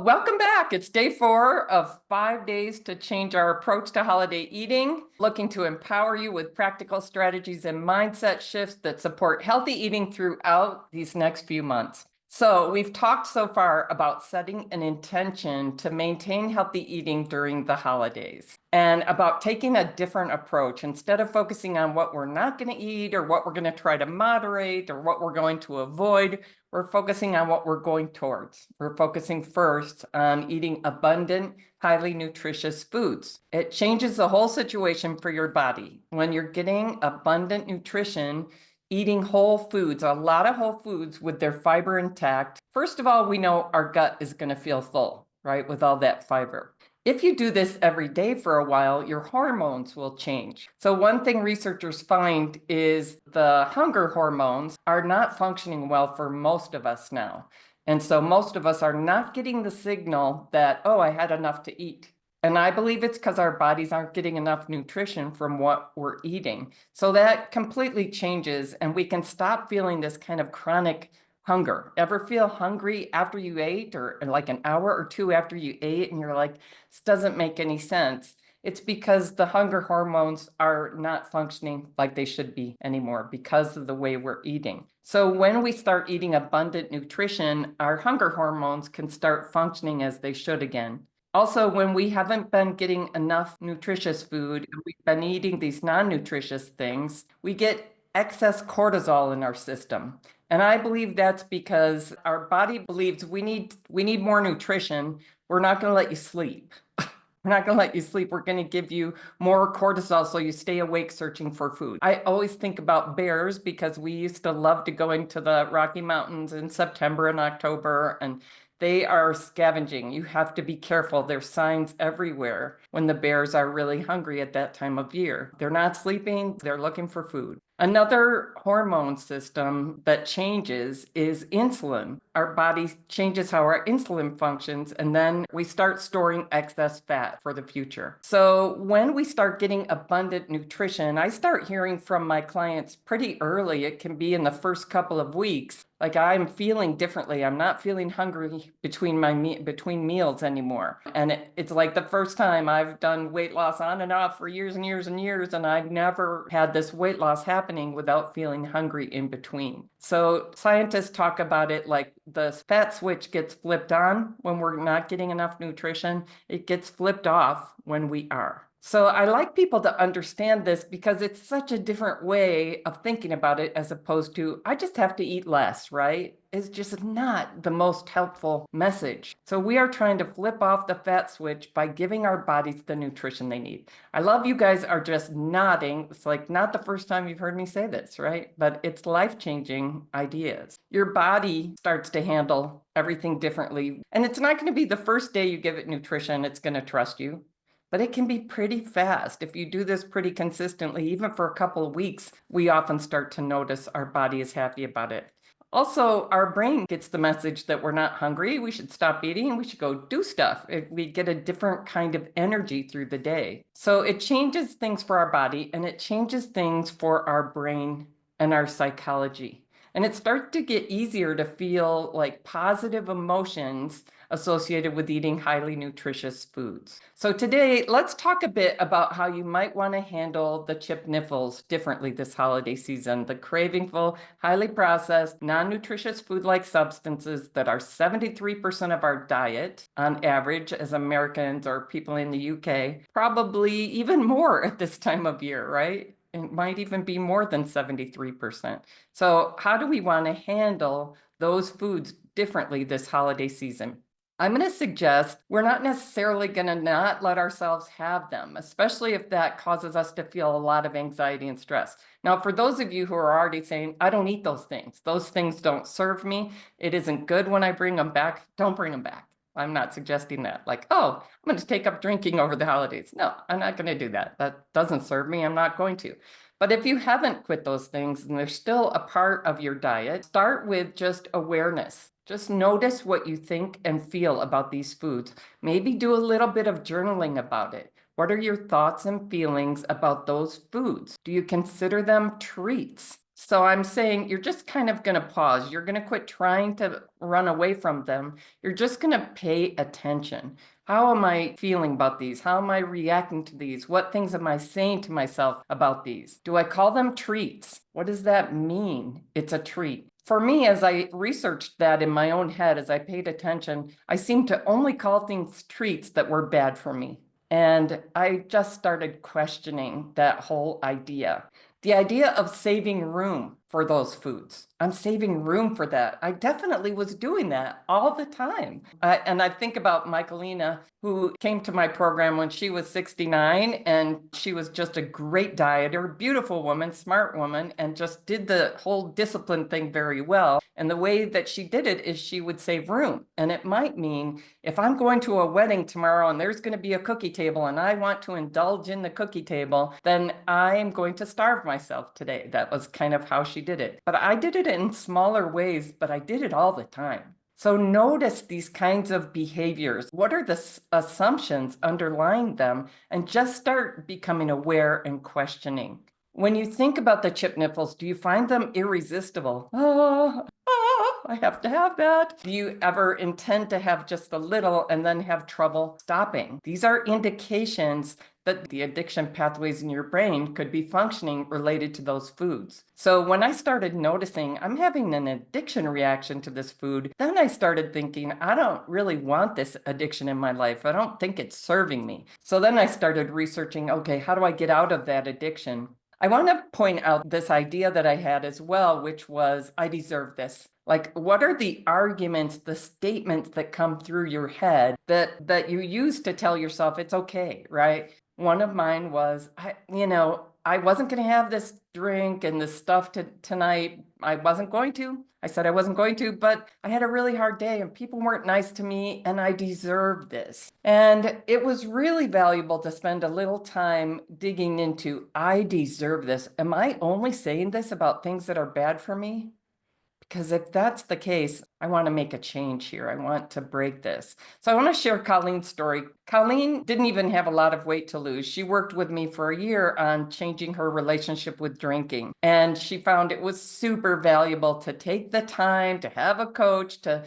Welcome back. It's day 4 of 5 days to change our approach to holiday eating, looking to empower you with practical strategies and mindset shifts that support healthy eating throughout these next few months. So we've talked so far about setting an intention to maintain healthy eating during the holidays and about taking a different approach. Instead of focusing on what we're not going to eat or what we're going to try to moderate or what we're going to avoid, we're focusing on what we're going towards. We're focusing first on eating abundant, highly nutritious foods. It changes the whole situation for your body. When you're getting abundant nutrition, eating whole foods, a lot of whole foods with their fiber intact. First of all, we know our gut is going to feel full, right, with all that fiber. If you do this every day for a while, your hormones will change. So one thing researchers find is the hunger hormones are not functioning well for most of us now. And so most of us are not getting the signal that, oh, I had enough to eat. And I believe it's because our bodies aren't getting enough nutrition from what we're eating. So that completely changes, and we can stop feeling this kind of chronic hunger. Ever feel hungry after you ate, or like an hour or two after you ate, and you're like, this doesn't make any sense? It's because the hunger hormones are not functioning like they should be anymore because of the way we're eating. So when we start eating abundant nutrition, our hunger hormones can start functioning as they should again. Also, when we haven't been getting enough nutritious food and we've been eating these non-nutritious things, we get excess cortisol in our system. And I believe that's because our body believes we need more nutrition. We're not going to let you sleep. We're not going to let you sleep. We're going to give you more cortisol so you stay awake searching for food. I always think about bears because we used to love to go into the Rocky Mountains in September and October, and they are scavenging. You have to be careful. There's signs everywhere when the bears are really hungry at that time of year. They're not sleeping, they're looking for food. Another hormone system that changes is insulin. Our body changes how our insulin functions, and then we start storing excess fat for the future. So when we start getting abundant nutrition, I start hearing from my clients pretty early. It can be in the first couple of weeks. Like, I'm feeling differently. I'm not feeling hungry between meals anymore. And it's like the first time I've done weight loss on and off for years and years and years, and I've never had this weight loss happening without feeling hungry in between. So scientists talk about it like the fat switch gets flipped on when we're not getting enough nutrition. It gets flipped off when we are. So I like people to understand this because it's such a different way of thinking about it as opposed to, I just have to eat less, right? It's just not the most helpful message. So we are trying to flip off the fat switch by giving our bodies the nutrition they need. I love you guys are just nodding. It's like not the first time you've heard me say this, right? But it's life-changing ideas. Your body starts to handle everything differently. And it's not going to be the first day you give it nutrition, it's going to trust you. But it can be pretty fast. If you do this pretty consistently, even for a couple of weeks, we often start to notice our body is happy about it. Also, our brain gets the message that we're not hungry. We should stop eating and we should go do stuff. We get a different kind of energy through the day. So it changes things for our body and it changes things for our brain and our psychology. And it starts to get easier to feel like positive emotions associated with eating highly nutritious foods. So today, let's talk a bit about how you might want to handle the CHPNNFLs differently this holiday season. The cravingful, highly processed, non-nutritious food-like substances that are 73% of our diet on average as Americans or people in the UK, probably even more at this time of year, right? It might even be more than 73%. So how do we want to handle those foods differently this holiday season? I'm going to suggest we're not necessarily going to not let ourselves have them, especially if that causes us to feel a lot of anxiety and stress. Now, for those of you who are already saying, I don't eat those things don't serve me, it isn't good when I bring them back, don't bring them back. I'm not suggesting that, like, oh, I'm going to take up drinking over the holidays. No, I'm not going to do that. That doesn't serve me. I'm not going to. But if you haven't quit those things and they're still a part of your diet, start with just awareness. Just notice what you think and feel about these foods. Maybe do a little bit of journaling about it. What are your thoughts and feelings about those foods? Do you consider them treats? So I'm saying you're just kind of going to pause. You're going to quit trying to run away from them. You're just going to pay attention. How am I feeling about these? How am I reacting to these? What things am I saying to myself about these? Do I call them treats? What does that mean? It's a treat. For me, as I researched that in my own head, as I paid attention, I seemed to only call things treats that were bad for me. And I just started questioning that whole idea. The idea of saving room for those foods. I'm saving room for that. I definitely was doing that all the time. And I think about my Coleen, who came to my program when she was 69, and she was just a great dieter, beautiful woman, smart woman, and just did the whole discipline thing very well. And the way that she did it is she would save room. And it might mean if I'm going to a wedding tomorrow and there's going to be a cookie table and I want to indulge in the cookie table, then I'm going to starve myself today. That was kind of how she did it. But I did it in smaller ways, but I did it all the time. So notice these kinds of behaviors. What are the assumptions underlying them? And just start becoming aware and questioning. When you think about the CHPNNFLs, do you find them irresistible? I have to have that. Do you ever intend to have just a little and then have trouble stopping? These are indications that the addiction pathways in your brain could be functioning related to those foods. So when I started noticing I'm having an addiction reaction to this food, then I started thinking, I don't really want this addiction in my life. I don't think it's serving me. So then I started researching, okay, how do I get out of that addiction? I want to point out this idea that I had as well, which was, I deserve this. Like, what are the arguments, the statements that come through your head that you use to tell yourself it's okay, right? One of mine was, I wasn't going to have this drink and this stuff tonight. I wasn't going to. I said I wasn't going to, but I had a really hard day and people weren't nice to me and I deserved this. And it was really valuable to spend a little time digging into, I deserve this. Am I only saying this about things that are bad for me? Because if that's the case, I want to make a change here. I want to break this. So I want to share Coleen's story. Coleen didn't even have a lot of weight to lose. She worked with me for a year on changing her relationship with drinking. And she found it was super valuable to take the time to have a coach, to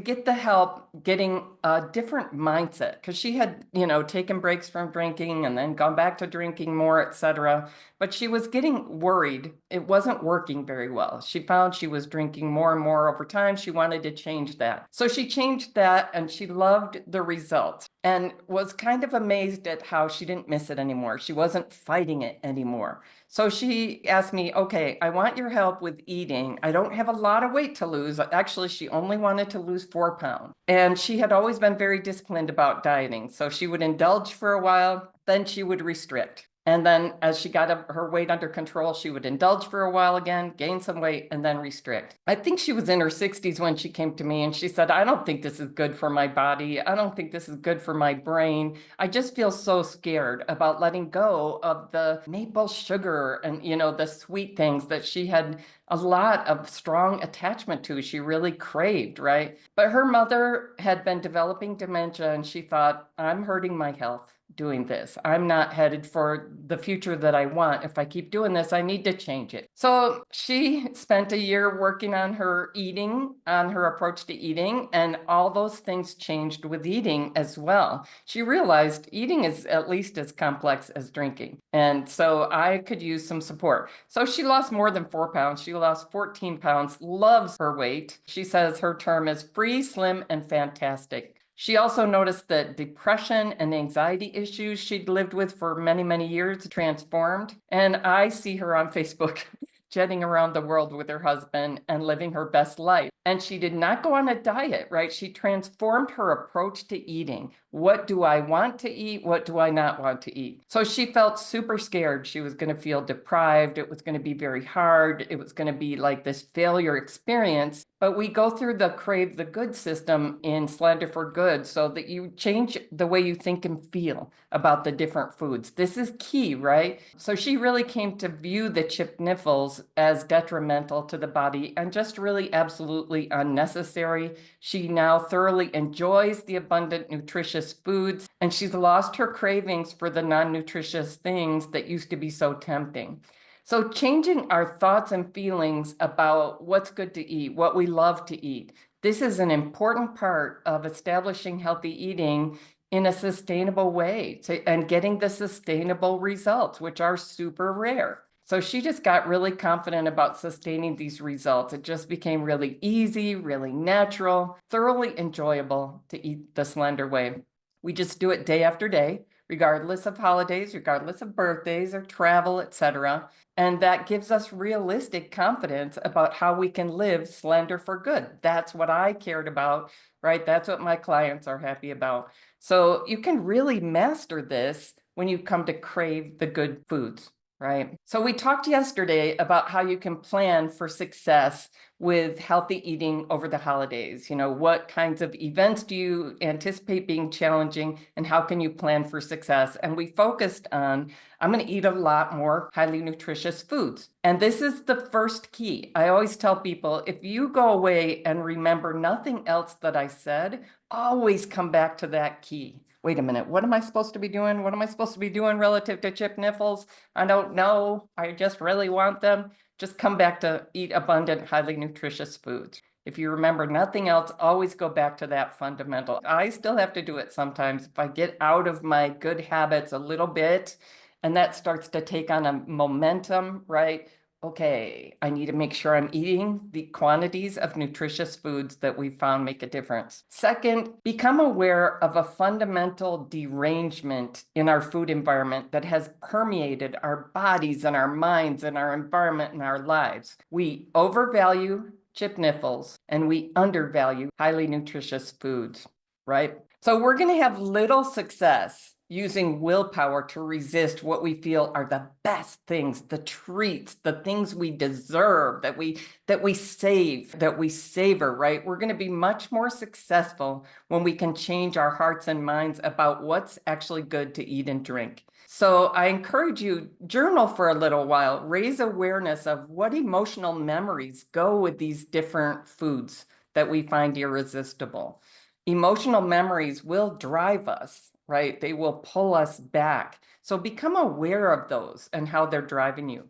get the help getting a different mindset, because she had, taken breaks from drinking and then gone back to drinking more, etc. But she was getting worried. It wasn't working very well. She found she was drinking more and more over time. She wanted to change that. So she changed that and she loved the results and was kind of amazed at how she didn't miss it anymore. She wasn't fighting it anymore. So she asked me, okay, I want your help with eating. I don't have a lot of weight to lose. Actually, she only wanted to lose 4 pounds. And she had always been very disciplined about dieting. So she would indulge for a while, then she would restrict. And then as she got her weight under control, she would indulge for a while again, gain some weight, and then restrict. I think she was in her 60s when she came to me and she said, I don't think this is good for my body. I don't think this is good for my brain. I just feel so scared about letting go of the maple sugar and, the sweet things that she had a lot of strong attachment to. She really craved, right? But her mother had been developing dementia and she thought, I'm hurting my health doing this. I'm not headed for the future that I want. If I keep doing this, I need to change it. So she spent a year working on her eating, on her approach to eating, and all those things changed with eating as well. She realized eating is at least as complex as drinking. And so I could use some support. So she lost more than 4 pounds. She lost 14 pounds, loves her weight. She says her term is free, slim, and fantastic. She also noticed that depression and anxiety issues she'd lived with for many, many years transformed. And I see her on Facebook jetting around the world with her husband and living her best life. And she did not go on a diet, right? She transformed her approach to eating. What do I want to eat? What do I not want to eat? So she felt super scared. She was going to feel deprived. It was going to be very hard. It was going to be like this failure experience. But we go through the Crave the Good system in Slender for Good so that you change the way you think and feel about the different foods. This is key, right? So she really came to view the CHPNNFLs as detrimental to the body and just really absolutely absolutely unnecessary. She now thoroughly enjoys the abundant, nutritious foods, and she's lost her cravings for the non-nutritious things that used to be so tempting. So changing our thoughts and feelings about what's good to eat, what we love to eat, this is an important part of establishing healthy eating in a sustainable way and getting the sustainable results, which are super rare. So she just got really confident about sustaining these results. It just became really easy, really natural, thoroughly enjoyable to eat the Slender way. We just do it day after day, regardless of holidays, regardless of birthdays or travel, etc. And that gives us realistic confidence about how we can live slender for good. That's what I cared about, right? That's what my clients are happy about. So you can really master this when you come to crave the good foods, right? So we talked yesterday about how you can plan for success with healthy eating over the holidays. You know, what kinds of events do you anticipate being challenging and how can you plan for success? And we focused on, I'm going to eat a lot more highly nutritious foods. And this is the first key. I always tell people, if you go away and remember nothing else that I said, always come back to that key. Wait a minute, what am I supposed to be doing? What am I supposed to be doing relative to CHPNNFLs? I don't know. I just really want them. Just come back to eat abundant, highly nutritious foods. If you remember nothing else, always go back to that fundamental. I still have to do it sometimes. If I get out of my good habits a little bit, and that starts to take on a momentum, right? Okay, I need to make sure I'm eating the quantities of nutritious foods that we found make a difference. Second, become aware of a fundamental derangement in our food environment that has permeated our bodies and our minds and our environment and our lives. We overvalue CHPNNFLs and we undervalue highly nutritious foods, right? So we're going to have little success using willpower to resist what we feel are the best things, the treats, the things we deserve, that we save, that we savor, right? We're going to be much more successful when we can change our hearts and minds about what's actually good to eat and drink. So I encourage you, journal for a little while, raise awareness of what emotional memories go with these different foods that we find irresistible. Emotional memories will drive us, right? They will pull us back. So become aware of those and how they're driving you.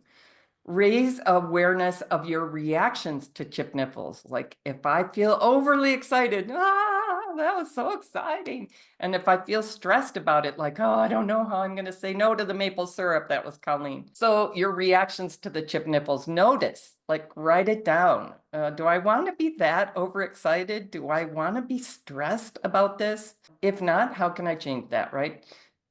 Raise awareness of your reactions to CHPNNFLs. Like if I feel overly excited, that was so exciting. And if I feel stressed about it, like, oh, I don't know how I'm going to say no to the maple syrup, that was Coleen. So your reactions to the CHPNNFLs, notice, like write it down. Do I want to be that overexcited? Do I want to be stressed about this? If not, how can I change that, right?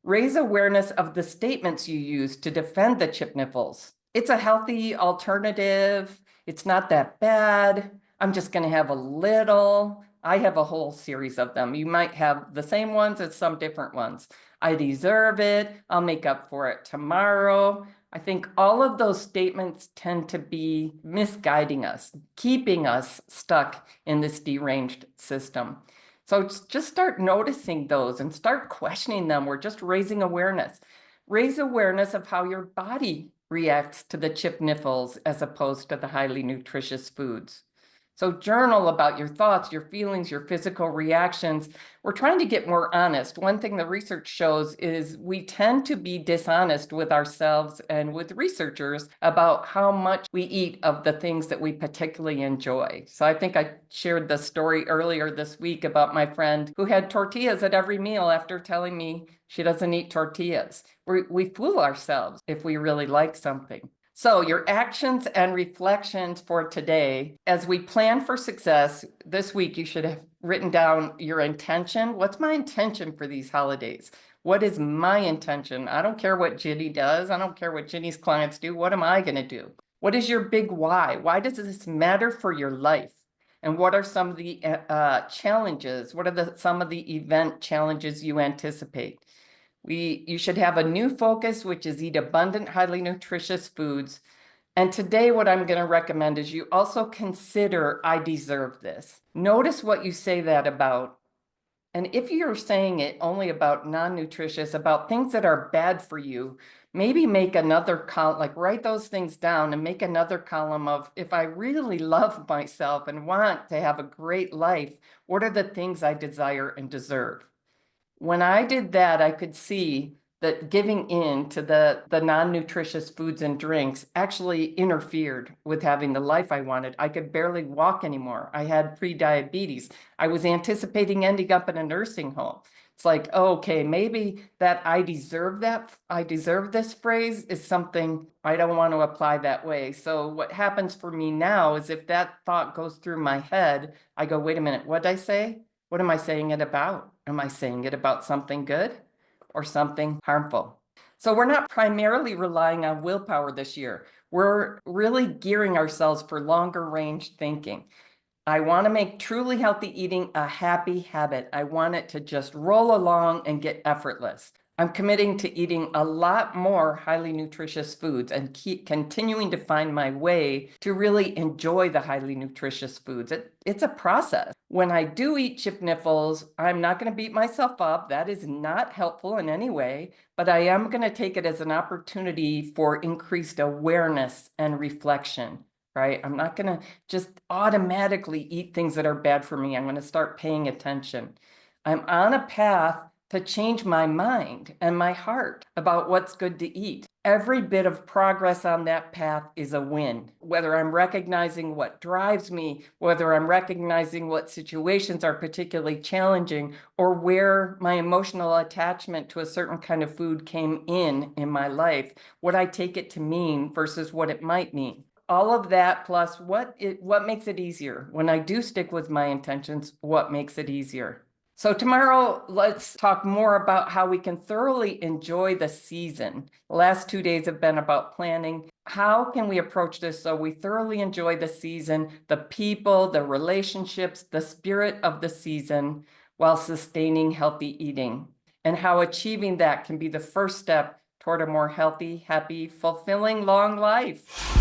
Raise awareness of the statements you use to defend the CHPNNFLs. It's a healthy alternative. It's not that bad. I'm just going to have a little. I have a whole series of them. You might have the same ones as some different ones. I deserve it. I'll make up for it tomorrow. I think all of those statements tend to be misguiding us, keeping us stuck in this deranged system. So just start noticing those and start questioning them. We're just raising awareness. Raise awareness of how your body reacts to the CHPNNFLs as opposed to the highly nutritious foods. So journal about your thoughts, your feelings, your physical reactions. We're trying to get more honest. One thing the research shows is we tend to be dishonest with ourselves and with researchers about how much we eat of the things that we particularly enjoy. So I think I shared the story earlier this week about my friend who had tortillas at every meal after telling me she doesn't eat tortillas. We fool ourselves if we really like something. So your actions and reflections for today, as we plan for success this week, you should have written down your intention. What's my intention for these holidays? What is my intention? I don't care what Ginny does. I don't care what Ginny's clients do. What am I going to do? What is your big why? Why does this matter for your life? And what are some of the challenges? What are some of the event challenges you anticipate? You should have a new focus, which is eat abundant, highly nutritious foods. And today, what I'm going to recommend is you also consider, I deserve this. Notice what you say that about. And if you're saying it only about non-nutritious, about things that are bad for you, maybe make another column, like write those things down and make another column of, if I really love myself and want to have a great life, what are the things I desire and deserve? When I did that, I could see that giving in to the non-nutritious foods and drinks actually interfered with having the life I wanted. I could barely walk anymore. I had pre-diabetes. I was anticipating ending up in a nursing home. It's like, okay, maybe that I deserve this phrase is something I don't want to apply that way. So what happens for me now is if that thought goes through my head, I go, wait a minute, what did I say? What am I saying it about? Am I saying it about something good or something harmful? So we're not primarily relying on willpower this year. We're really gearing ourselves for longer range thinking. I want to make truly healthy eating a happy habit. I want it to just roll along and get effortless. I'm committing to eating a lot more highly nutritious foods and keep continuing to find my way to really enjoy the highly nutritious foods. It's a process. When I do eat CHPNNFLs, I'm not going to beat myself up. That is not helpful in any way, but I am going to take it as an opportunity for increased awareness and reflection. Right? I'm not going to just automatically eat things that are bad for me. I'm going to start paying attention. I'm on a path to change my mind and my heart about what's good to eat. Every bit of progress on that path is a win. Whether I'm recognizing what drives me, whether I'm recognizing what situations are particularly challenging, or where my emotional attachment to a certain kind of food came in my life, what I take it to mean versus what it might mean. All of that plus what makes it easier when I do stick with my intentions, what makes it easier. So tomorrow, let's talk more about how we can thoroughly enjoy the season. The last 2 days have been about planning. How can we approach this so we thoroughly enjoy the season, the people, the relationships, the spirit of the season, while sustaining healthy eating, and how achieving that can be the first step toward a more healthy, happy, fulfilling, long life.